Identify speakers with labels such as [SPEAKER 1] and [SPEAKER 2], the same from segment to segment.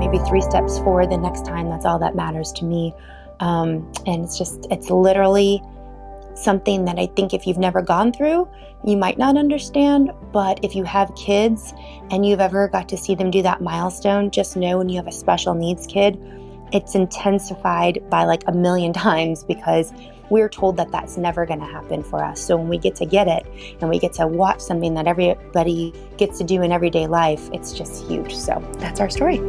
[SPEAKER 1] maybe 3 steps forward the next time. That's all that matters to me. And it's literally something that I think if you've never gone through, you might not understand. But if you have kids and you've ever got to see them do that milestone, just know when you have a special needs kid, it's intensified by like 1,000,000 times, because we're told that that's never going to happen for us. So when we get to get it and we get to watch something that everybody gets to do in everyday life, it's just huge. So that's our story.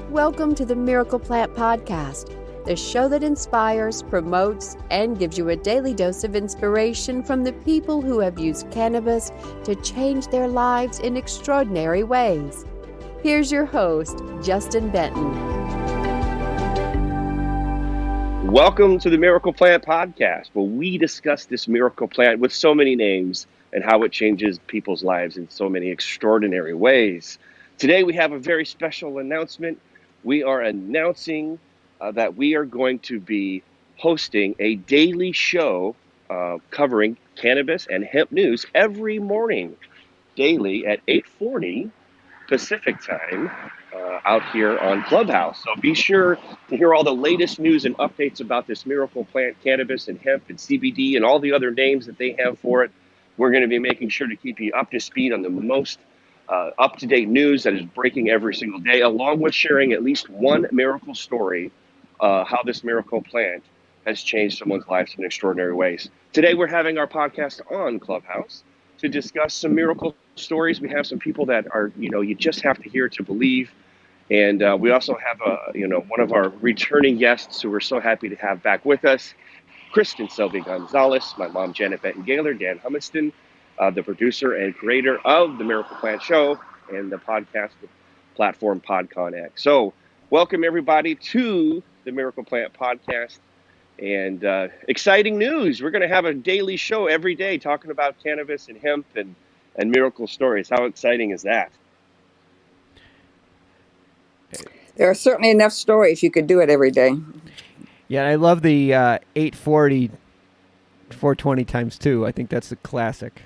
[SPEAKER 2] Welcome to the Miracle Plant Podcast, the show that inspires, promotes, and gives you a daily dose of inspiration from the people who have used cannabis to change their lives in extraordinary ways. Here's your host, Justin Benton.
[SPEAKER 3] Welcome to the Miracle Plant Podcast, where we discuss this miracle plant with so many names and how it changes people's lives in so many extraordinary ways. Today we have a very special announcement. We are announcing that we are going to be hosting a daily show covering cannabis and hemp news every morning, daily at 8:40 Pacific time out here on Clubhouse. So be sure to hear all the latest news and updates about this miracle plant, cannabis and hemp and CBD and all the other names that they have for it. We're going to be making sure to keep you up to speed on the most up-to-date news that is breaking every single day, along with sharing at least one miracle story, how this miracle plant has changed someone's lives in extraordinary ways. Today we're having our podcast on Clubhouse to discuss some miracle stories. We have some people that are, you just have to hear to believe. And we also have, one of our returning guests who we're so happy to have back with us, Kristin-Selby-Gonzalas, my mom, Janet Benton Gaillard, Dan Humiston, the producer and creator of the Miracle Plant Show and the podcast platform PodCONX. So welcome everybody to the Miracle Plant Podcast. And exciting news. We're going to have a daily show every day talking about cannabis and hemp and miracle stories. How exciting is that?
[SPEAKER 4] There are certainly enough stories. You could do it every day.
[SPEAKER 5] Yeah, I love the 840, 420 times 2. I think that's a classic.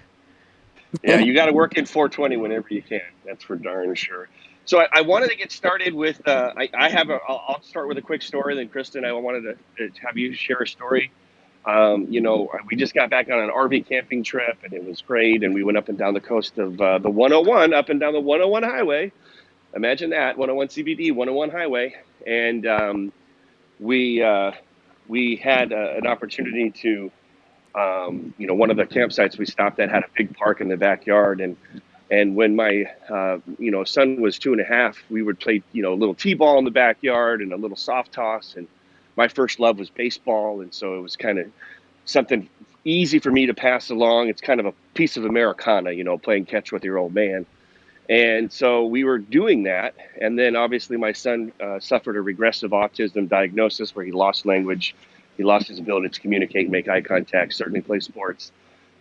[SPEAKER 3] Yeah, you got to work in 420 whenever you can. That's for darn sure. So I wanted to get started with, I'll start with a quick story. Then Kristin, I wanted to have you share a story. We just got back on an RV camping trip and it was great. And we went up and down the coast of the 101, up and down the 101 highway. Imagine that, 101 CBD, 101 highway. And we had an opportunity to, one of the campsites we stopped at had a big park in the backyard. And when my, son was 2.5, we would play, a little t-ball in the backyard and a little soft toss. And my first love was baseball. And so it was kind of something easy for me to pass along. It's kind of a piece of Americana, playing catch with your old man. And so we were doing that. And then obviously my son suffered a regressive autism diagnosis where he lost language. He lost his ability to communicate, make eye contact, certainly play sports,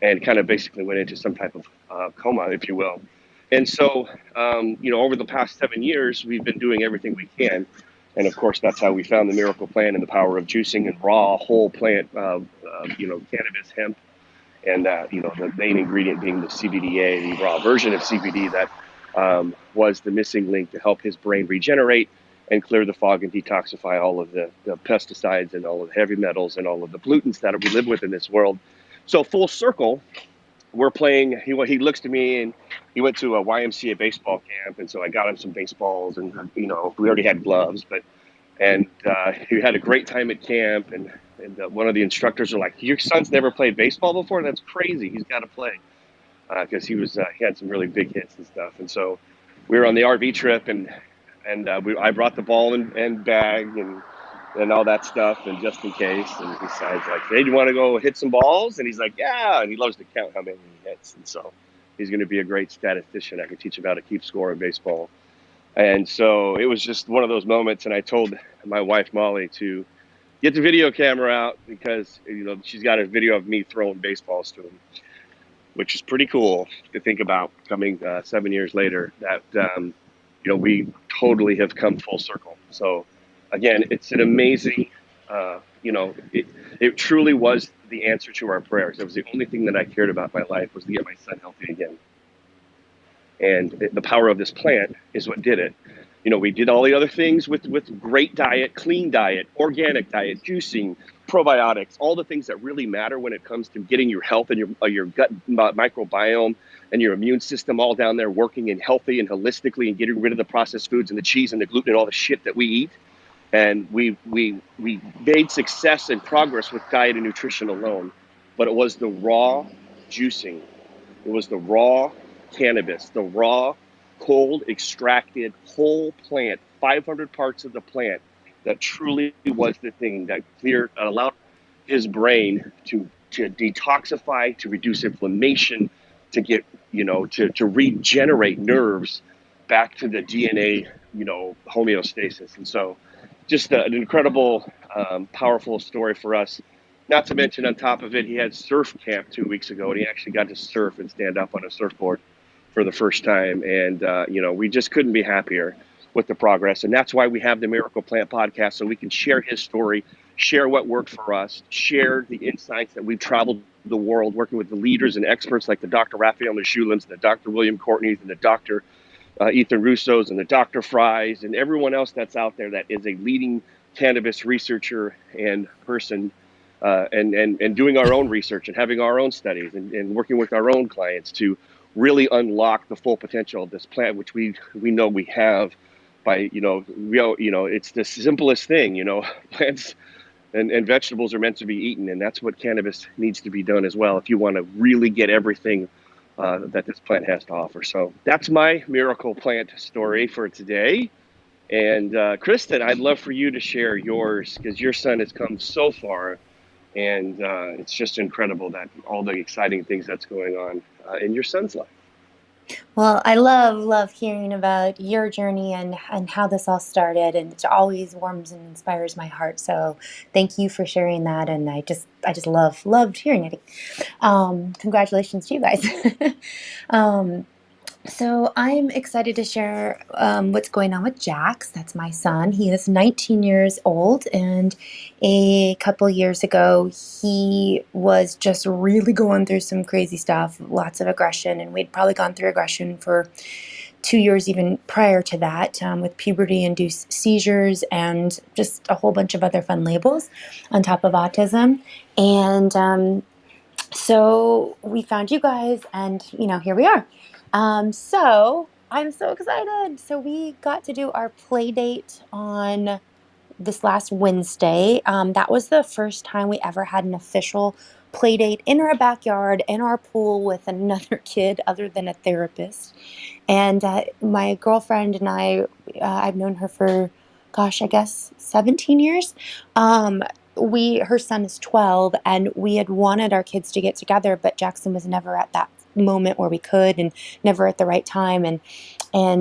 [SPEAKER 3] and kind of basically went into some type of coma, if you will. And so, over the past 7 years, we've been doing everything we can. And of course, that's how we found the miracle plant and the power of juicing and raw whole plant, cannabis, hemp, and, the main ingredient being the CBDA, the raw version of CBD that was the missing link to help his brain regenerate and clear the fog and detoxify all of the pesticides and all of the heavy metals and all of the pollutants that we live with in this world. So full circle, we're playing, he looks to me and he went to a YMCA baseball camp. And so I got him some baseballs and, we already had gloves, and he had a great time at camp. And one of the instructors are like, your son's never played baseball before? That's crazy. He's got to play. Because he had some really big hits and stuff. And so we were on the RV trip and I brought the ball and bag and all that stuff, and just in case. And he says like, hey, do you want to go hit some balls? And he's like, yeah. And he loves to count how many he hits. And so he's going to be a great statistician. I can teach him how to keep score in baseball. And so it was just one of those moments. And I told my wife, Molly, to get the video camera out because, she's got a video of me throwing baseballs to him, which is pretty cool to think about coming 7 years later that, we totally have come full circle. So again, it's an amazing, it truly was the answer to our prayers. It was the only thing that I cared about in my life was to get my son healthy again. And the power of this plant is what did it. You know, we did all the other things with great diet, clean diet, organic diet, juicing, probiotics, all the things that really matter when it comes to getting your health and your gut microbiome and your immune system all down there working and healthy and holistically, and getting rid of the processed foods and the cheese and the gluten and all the shit that we eat. And we made success and progress with diet and nutrition alone, but it was the raw juicing, it was the raw cannabis, the raw, cold extracted whole plant, 500 parts of the plant, that truly was the thing that allowed his brain to detoxify, to reduce inflammation, to get, to regenerate nerves back to the DNA, homeostasis. And so just an incredible, powerful story for us. Not to mention, on top of it, he had surf camp 2 weeks ago, and he actually got to surf and stand up on a surfboard for the first time. And, we just couldn't be happier with the progress. And that's why we have the Miracle Plant podcast, so we can share his story, share what worked for us, share the insights that we've traveled the world working with the leaders and experts like the Dr. Raphael Mechoulam's, the Dr. William Courtney's, and the Dr. Ethan Russo's, and the Dr. Fry's, and everyone else that's out there that is a leading cannabis researcher and person, and doing our own research and having our own studies and working with our own clients to really unlock the full potential of this plant, which we know we have by, it's the simplest thing, plants and vegetables are meant to be eaten. And that's what cannabis needs to be done as well, if you want to really get everything that this plant has to offer. So that's my miracle plant story for today. And Kristin, I'd love for you to share yours, because your son has come so far, and it's just incredible that all the exciting things that's going on in your son's life.
[SPEAKER 1] Well, I love hearing about your journey and how this all started, and it always warms and inspires my heart. So thank you for sharing that, and I just loved hearing it. Congratulations to you guys. So I'm excited to share what's going on with Jax. That's my son. He is 19 years old, and a couple years ago, he was just really going through some crazy stuff, lots of aggression, and we'd probably gone through aggression for 2 years even prior to that, with puberty-induced seizures and just a whole bunch of other fun labels on top of autism. And so we found you guys, and here we are. So I'm so excited. So we got to do our play date on this last Wednesday. That was the first time we ever had an official play date in our backyard, in our pool, with another kid other than a therapist. And my girlfriend and I've known her for, I guess 17 years. Her son is 12, and we had wanted our kids to get together, but Jackson was never at that moment where we could, and never at the right time. And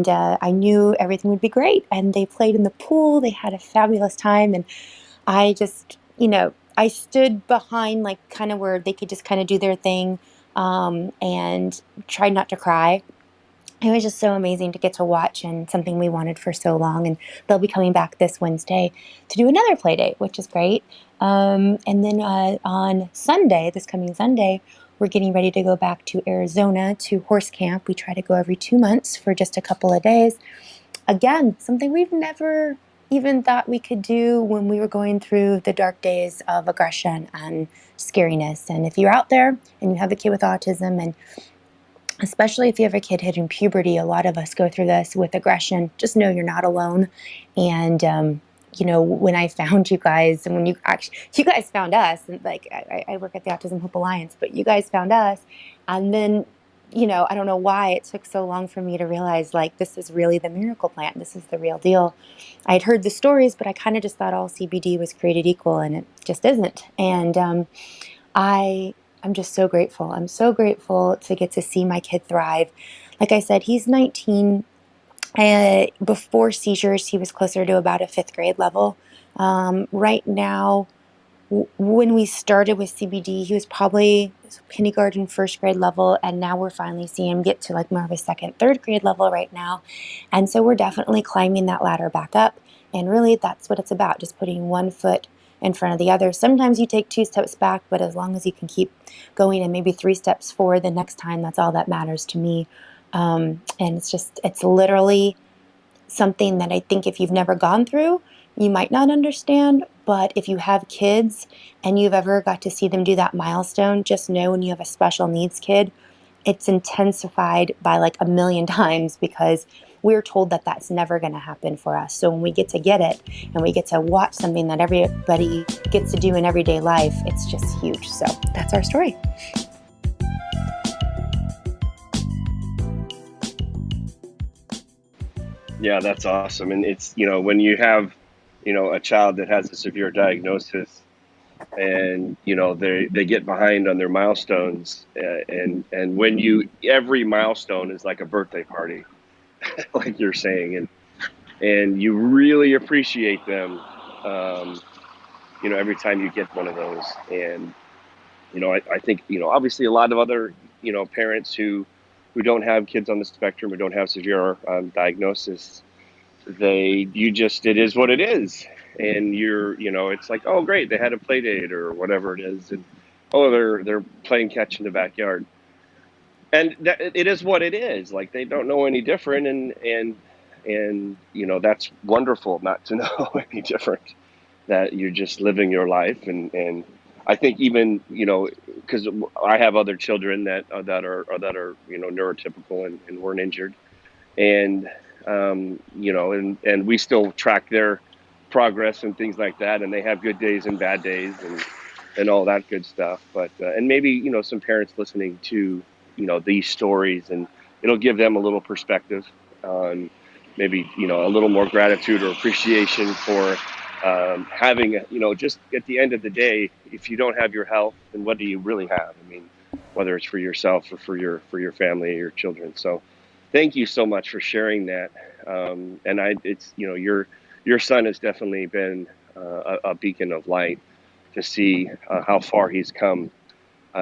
[SPEAKER 1] I knew everything would be great. And they played in the pool. They had a fabulous time. And I just, I stood behind, like, kind of where they could just kind of do their thing, and tried not to cry. It was just so amazing to get to watch, and something we wanted for so long. And they'll be coming back this Wednesday to do another play date, which is great. And then on Sunday, this coming Sunday, we're getting ready to go back to Arizona to horse camp. We try to go every 2 months for just a couple of days. Again, something we've never even thought we could do when we were going through the dark days of aggression and scariness. And if you're out there and you have a kid with autism, and especially if you have a kid hitting puberty, a lot of us go through this with aggression, just know you're not alone. And, when I found you guys, and when you guys found us, and like, I work at the Autism Hope Alliance, but you guys found us. And then, I don't know why it took so long for me to realize, like, this is really the miracle plant. This is the real deal. I'd heard the stories, but I kind of just thought all CBD was created equal, and it just isn't. And I'm just so grateful. I'm so grateful to get to see my kid thrive. Like I said, he's 19. Before seizures, he was closer to about a 5th grade level. Right now, when we started with CBD, he was probably kindergarten, 1st grade level, and now we're finally seeing him get to like more of a 2nd, 3rd grade level right now. And so we're definitely climbing that ladder back up. And really, that's what it's about, just putting one foot in front of the other. Sometimes you take 2 steps back, but as long as you can keep going and maybe 3 steps forward the next time, that's all that matters to me. And it's literally something that I think if you've never gone through, you might not understand. But if you have kids and you've ever got to see them do that milestone, just know when you have a special needs kid, it's intensified by like a million times because we're told that that's never going to happen for us. So when we get to get it and we get to watch something that everybody gets to do in everyday life, it's just huge. So that's our story.
[SPEAKER 3] Yeah, that's awesome. And it's, when you have, a child that has a severe diagnosis and, they get behind on their milestones, and when every milestone is like a birthday party, like you're saying, and you really appreciate them, every time you get one of those. And, I think, obviously a lot of other, parents who don't have kids on the spectrum, who don't have severe diagnosis, it is what it is. And it's like, oh, great, they had a play date or whatever it is. And, oh, they're playing catch in the backyard. And it is what it is. Like, they don't know any different. And that's wonderful not to know any different, that you're just living your life. And I think even, because I have other children that are neurotypical and weren't injured. And, and we still track their progress and things like that. And they have good days and bad days and all that good stuff. But, and maybe, some parents listening to, these stories, and it'll give them a little perspective on maybe, a little more gratitude or appreciation for having, just at the end of the day, if you don't have your health, then what do you really have? I mean, whether it's for yourself or for your family or your children. So thank you so much for sharing that. And it's, your son has definitely been a beacon of light to see how far he's come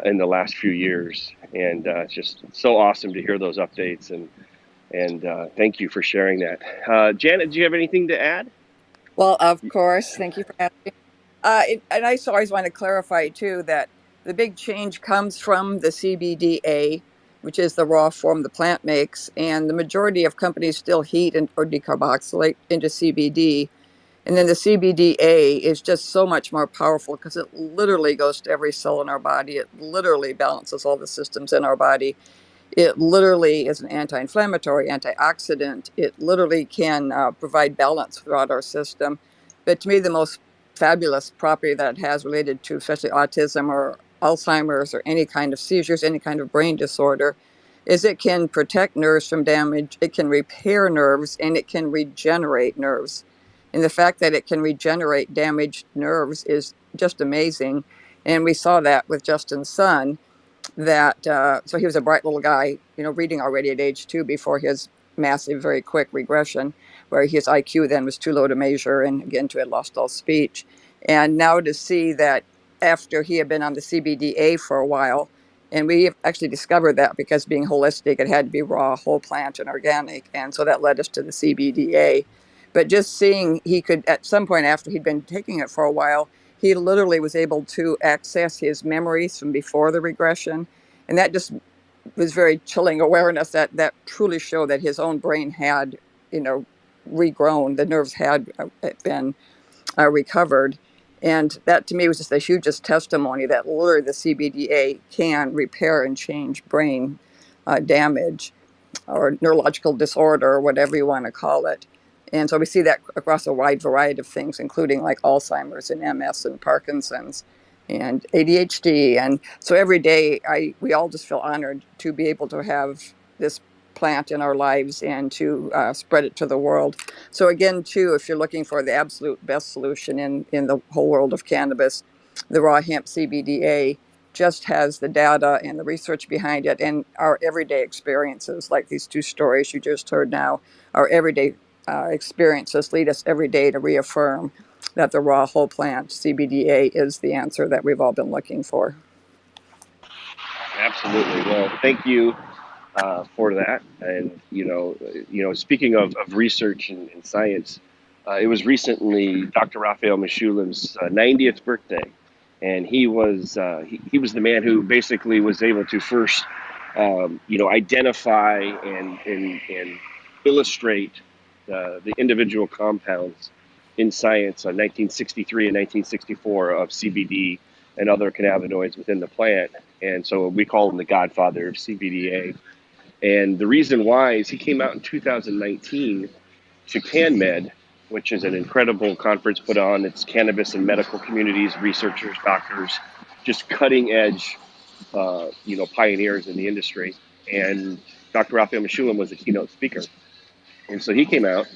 [SPEAKER 3] in the last few years. And it's just so awesome to hear those updates. And thank you for sharing that. Janet, do you have anything to add?
[SPEAKER 4] Well, of course. Thank you for asking. And I also always want to clarify, too, that the big change comes from the CBDA, which is the raw form the plant makes. And the majority of companies still heat or decarboxylate into CBD. And then the CBDA is just so much more powerful because it literally goes to every cell in our body. It literally balances all the systems in our body. It literally is an anti-inflammatory, antioxidant. It literally can provide balance throughout our system. But to me, the most fabulous property that it has related to especially autism or Alzheimer's or any kind of seizures, any kind of brain disorder, is it can protect nerves from damage, it can repair nerves, and it can regenerate nerves. And the fact that it can regenerate damaged nerves is just amazing. And we saw that with Justin's son, that so he was a bright little guy, reading already at age 2 before his massive, very quick regression, where his IQ then was too low to measure, and again, to had lost all speech. And now to see that after he had been on the CBDA for a while, and we actually discovered that because being holistic, it had to be raw, whole plant, and organic, and so that led us to the CBDA. But just seeing he could, at some point after he'd been taking it for a while, he literally was able to access his memories from before the regression. And that just was very chilling awareness that truly showed that his own brain had, regrown. The nerves had been recovered. And that to me was just the hugest testimony that literally the CBDA can repair and change brain damage or neurological disorder or whatever you want to call it. And so we see that across a wide variety of things, including like Alzheimer's and MS and Parkinson's and ADHD. And so every day we all just feel honored to be able to have this plant in our lives and to spread it to the world. So again, too, if you're looking for the absolute best solution in the whole world of cannabis, the raw hemp CBDA just has the data and the research behind it, and our everyday experiences, like these 2 stories you just heard now, our everyday experiences lead us every day to reaffirm that the raw whole plant CBDA is the answer that we've all been looking for.
[SPEAKER 3] Absolutely. Well, thank you for that. And, speaking of research and science, it was recently Dr. Raphael Meshulam's 90th birthday. And he was the man who basically was able to first identify and illustrate the individual compounds in science on 1963 and 1964 of CBD and other cannabinoids within the plant. And so we call him the godfather of CBDA. And the reason why is he came out in 2019 to CanMed, which is an incredible conference put on. It's cannabis and medical communities, researchers, doctors, just cutting edge, pioneers in the industry. And Dr. Raphael Mechoulam was the keynote speaker. And so he came out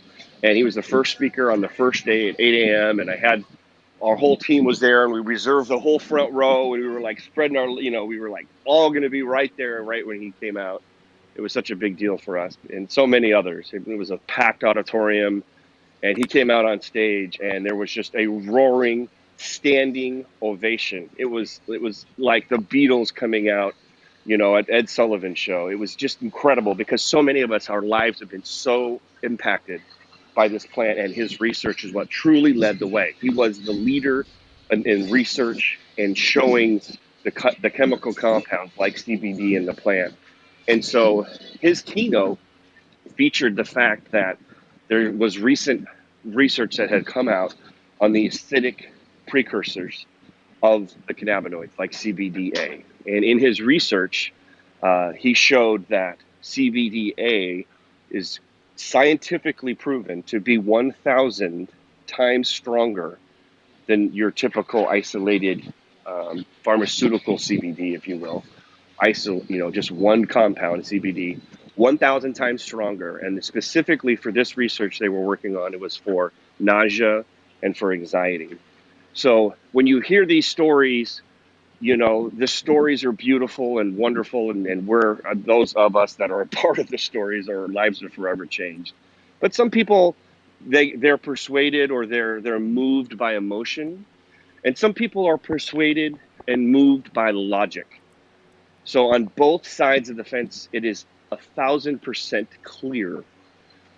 [SPEAKER 3] and he was the first speaker on the first day at 8 a.m. And our whole team was there, and we reserved the whole front row, and we were like spreading we were like all going to be right there right when he came out. It was such a big deal for us and so many others. It was a packed auditorium, and he came out on stage, and there was just a roaring, standing ovation. It was like the Beatles coming out, at Ed Sullivan's show. It was just incredible because so many of us, our lives have been so impacted by this plant, and his research is what truly led the way. He was the leader in research and showing the chemical compounds like CBD in the plant. And so his keynote featured the fact that there was recent research that had come out on the acidic precursors of the cannabinoids like CBDA. And in his research, he showed that CBDA is scientifically proven to be 1,000 times stronger than your typical isolated pharmaceutical CBD, if you will. Just one compound, CBD, 1,000 times stronger. And specifically for this research they were working on, it was for nausea and for anxiety. So when you hear these stories, the stories are beautiful and wonderful, and we're those of us that are a part of the stories, our lives are forever changed. But some people, they're persuaded or they're moved by emotion, and some people are persuaded and moved by logic. So on both sides of the fence, it is 1,000% clear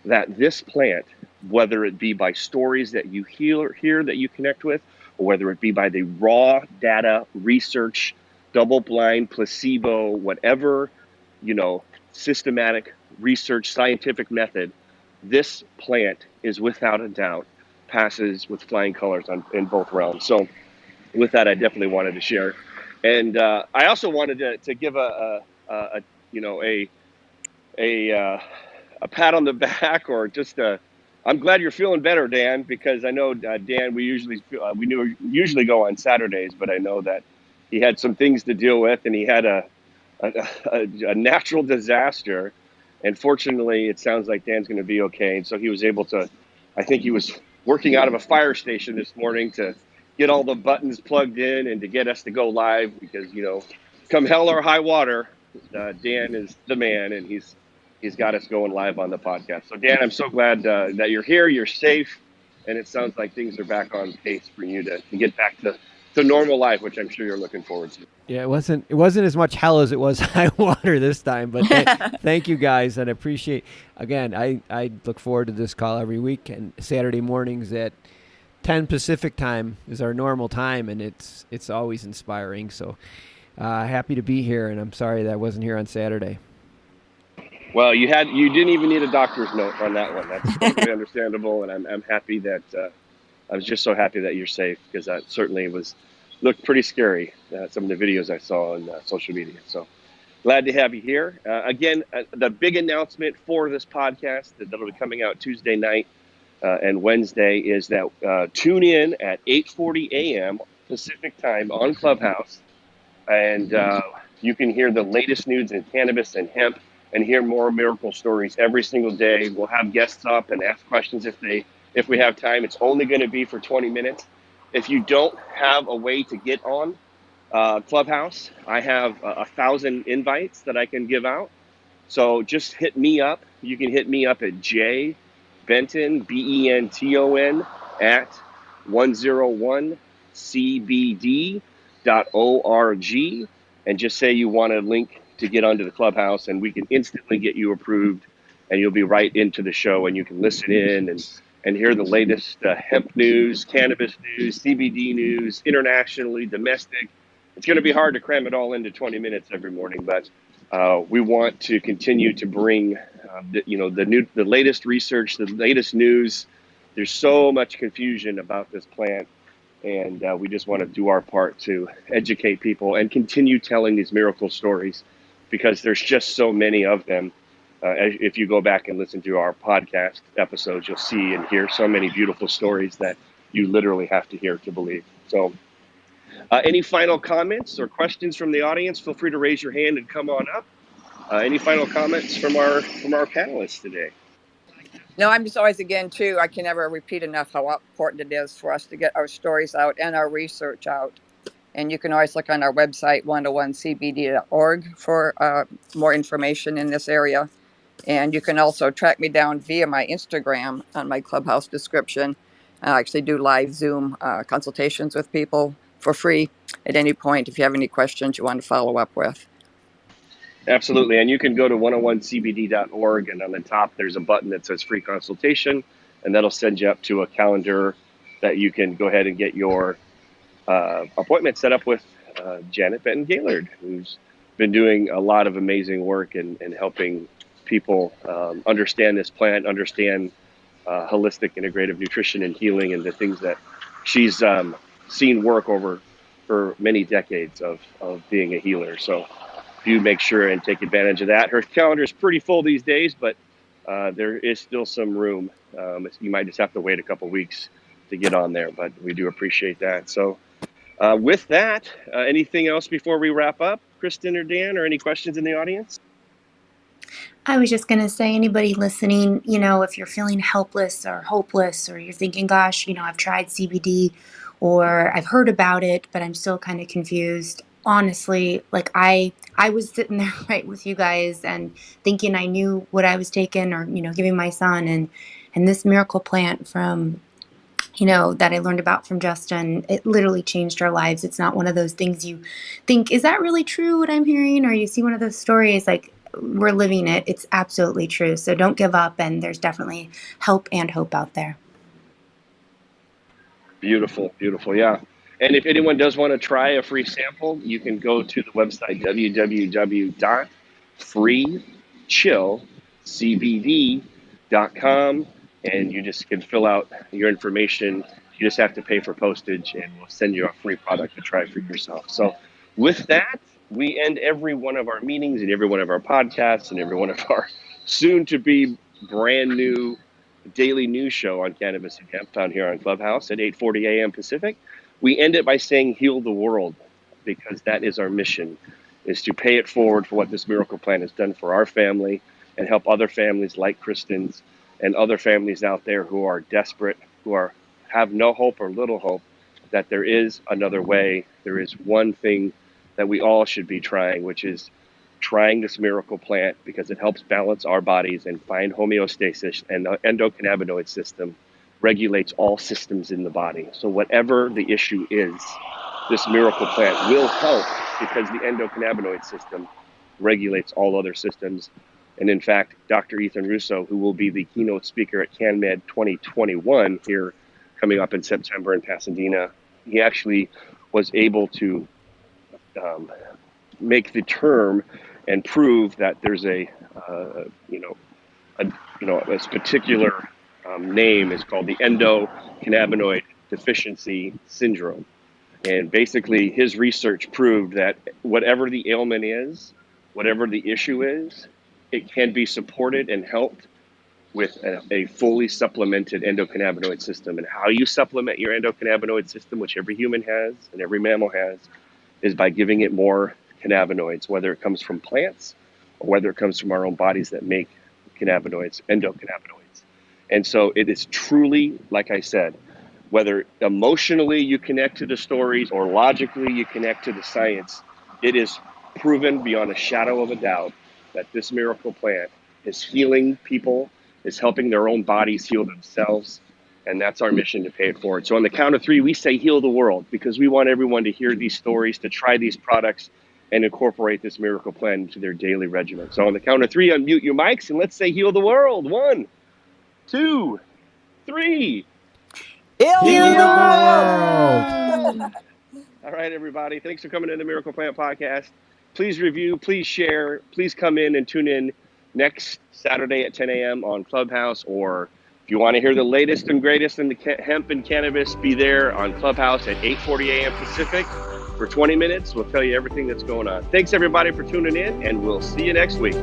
[SPEAKER 3] that this plant, whether it be by stories that you hear that you connect with, or whether it be by the raw data, research, double-blind, placebo, whatever, systematic research, scientific method, this plant is without a doubt passes with flying colors in both realms. So with that, I definitely wanted to share. And I also wanted to give a pat on the back, or just I'm glad you're feeling better, Dan, because I know Dan, we usually go on Saturdays, but I know that he had some things to deal with, and he had a natural disaster, and fortunately it sounds like Dan's going to be okay. And so he was able to, I think he was working out of a fire station this morning to get all the buttons plugged in and to get us to go live, because come hell or high water, Dan is the man, and he's got us going live on the podcast. So Dan, I'm so glad that you're here, you're safe, and it sounds like things are back on pace for you to get back to normal life, which I'm sure you're looking forward to.
[SPEAKER 5] Yeah, it wasn't as much hell as it was high water this time, but thank you guys, and I appreciate, again, I look forward to this call every week, and Saturday mornings at 10 Pacific time is our normal time, and it's always inspiring. So happy to be here, and I'm sorry that I wasn't here on Saturday.
[SPEAKER 3] Well, you didn't even need a doctor's note on that one. That's totally understandable, and I'm happy that I was just so happy that you're safe, because that certainly looked pretty scary. Some of the videos I saw on social media. So glad to have you here again. The big announcement for this podcast that'll be coming out Tuesday night and Wednesday is that tune in at 8:40 a.m. Pacific time on Clubhouse, and you can hear the latest news in cannabis and hemp, and hear more miracle stories every single day. We'll have guests up and ask questions if we have time. It's only going to be for 20 minutes. If you don't have a way to get on Clubhouse, I have 1,000 invites that I can give out. So just hit me up. You can hit me up at J Benton, BENTON, at 101cbd.org, and just say you want a link to get onto the Clubhouse, and we can instantly get you approved, and you'll be right into the show, and you can listen in and hear the latest hemp news, cannabis news, CBD news, internationally, domestic. It's going to be hard to cram it all into 20 minutes every morning, but We want to continue to bring the latest research, the latest news. There's so much confusion about this plant, and we just want to do our part to educate people and continue telling these miracle stories, because there's just so many of them. If you go back and listen to our podcast episodes, you'll see and hear so many beautiful stories that you literally have to hear to believe. So any final comments or questions from the audience? Feel free to raise your hand and come on up. Any final comments from our panelists today?
[SPEAKER 4] No, I'm just always, again, too, I can never repeat enough how important it is for us to get our stories out and our research out. And you can always look on our website, 101cbd.org, for more information in this area. And you can also track me down via my Instagram on my Clubhouse description. I actually do live Zoom consultations with people for free at any point if you have any questions you want to follow up with.
[SPEAKER 3] Absolutely. And you can go to 101cbd.org, and on the top there's a button that says free consultation, and that'll send you up to a calendar that you can go ahead and get your appointment set up with Janet Benton Gaillard, who's been doing a lot of amazing work in helping people understand this plant, understand holistic integrative nutrition and healing, and the things that she's seen work over for many decades of being a healer. So do make sure and take advantage of that. Her calendar is pretty full these days, but there is still some room. You might just have to wait a couple weeks to get on there, but we do appreciate that. So with that, anything else before we wrap up? Kristin or Dan, or any questions in the audience?
[SPEAKER 1] I was just going to say, anybody listening, if you're feeling helpless or hopeless, or you're thinking, gosh, I've tried CBD or I've heard about it, but I'm still kind of confused. Honestly, like I was sitting there right with you guys and thinking I knew what I was taking or, giving my son, and this miracle plant from, that I learned about from Justin, it literally changed our lives. It's not one of those things you think, is that really true what I'm hearing? Or you see one of those stories, like, we're living it. It's absolutely true. So don't give up. And there's definitely help and hope out there.
[SPEAKER 3] Beautiful, beautiful. Yeah. And if anyone does want to try a free sample, you can go to the website, www.freechillcbd.com, and you just can fill out your information. You just have to pay for postage, and we'll send you a free product to try for yourself. So with that, we end every one of our meetings and every one of our podcasts and every one of our soon-to-be brand new daily news show on cannabis and hemp, found here on Clubhouse at 8:40 a.m. Pacific. We end it by saying heal the world, because that is our mission, is to pay it forward for what this miracle plant has done for our family and help other families like Kristin's and other families out there who are desperate, who have no hope or little hope, that there is another way. There is one thing that we all should be trying, which is trying this miracle plant, because it helps balance our bodies and find homeostasis, and the endocannabinoid system regulates all systems in the body. So whatever the issue is, this miracle plant will help, because the endocannabinoid system regulates all other systems. And in fact, Dr. Ethan Russo, who will be the keynote speaker at CanMed 2021 here coming up in September in Pasadena, he actually was able to make the term and prove that there's a this particular name is called the endocannabinoid deficiency syndrome. And basically his research proved that whatever the ailment is, whatever the issue is, it can be supported and helped with a fully supplemented endocannabinoid system. And how you supplement your endocannabinoid system, which every human has and every mammal has, is by giving it more cannabinoids, whether it comes from plants or whether it comes from our own bodies that make cannabinoids, endocannabinoids. And so it is truly, like I said, whether emotionally you connect to the stories or logically you connect to the science, it is proven beyond a shadow of a doubt that this miracle plant is healing people, is helping their own bodies heal themselves. And that's our mission, to pay it forward. So on the count of three, we say heal the world, because we want everyone to hear these stories, to try these products, and incorporate this miracle plan into their daily regimen. So on the count of three, unmute your mics and let's say heal the world. 1, 2, 3.
[SPEAKER 4] Heal
[SPEAKER 1] Heal
[SPEAKER 4] the
[SPEAKER 1] the
[SPEAKER 4] world!
[SPEAKER 1] world.
[SPEAKER 3] All right, everybody. Thanks for coming to the Miracle Plant Podcast. please review, please share, please come in and tune in next Saturday at 10 a.m. on Clubhouse. Or if you want to hear the latest and greatest in the hemp and cannabis, be there on Clubhouse at 8:40 a.m. Pacific for 20 minutes. We'll tell you everything that's going on. Thanks, everybody, for tuning in, and we'll see you next week.